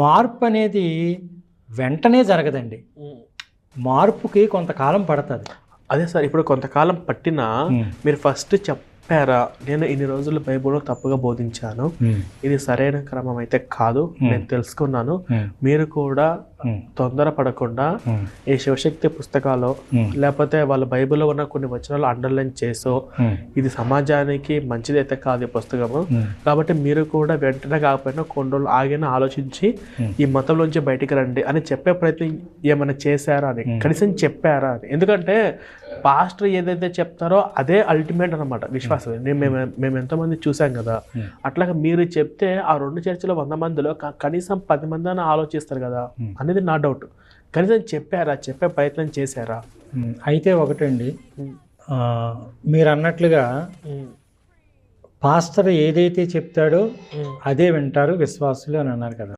మార్పు అనేది వెంటనే జరగదండి. మార్పుకి కొంతకాలం పడుతుంది. అదే సార్, ఇప్పుడు కొంతకాలం పట్టినా మీరు ఫస్ట్ చెప్పారా, నేను ఇన్ని రోజులు బైబిల్లో తప్పుగా బోధించాను, ఇది సరైన క్రమం అయితే కాదు, నేను తెలుసుకున్నాను, మీరు కూడా తొందరపడకుండా ఈ శివశక్తి పుస్తకాలు లేకపోతే వాళ్ళ బైబిల్లో ఉన్న కొన్ని వచనాలు అండర్లైన్ చేసో, ఇది సమాజానికి మంచిదైతే కాదు ఈ పుస్తకము, కాబట్టి మీరు కూడా వెంటనే కాకపోయినా కొన్ని రోజులు ఆగినా ఆలోచించి ఈ మతంలోంచి బయటికి రండి అని చెప్పే ప్రయత్నం ఏమైనా చేశారా అని, కనీసం చెప్పారా అని. ఎందుకంటే పాస్టర్ ఏదైతే చెప్తారో అదే అల్టిమేట్ అనమాట విశ్వాసం. మేము ఎంతోమంది చూసాం కదా, అట్లాగా మీరు చెప్తే ఆ 2 చర్చిలో 100 మందిలో కనీసం 10 మంది అని ఆలోచిస్తారు కదా అనేది నా డౌట్. కనీసం చెప్పారా, చెప్పే ప్రయత్నం చేశారా? అయితే ఒకటండి, మీరు అన్నట్లుగా పాస్టర్ ఏదైతే చెప్తాడో అదే వింటారు విశ్వాసులు అని అన్నారు కదా.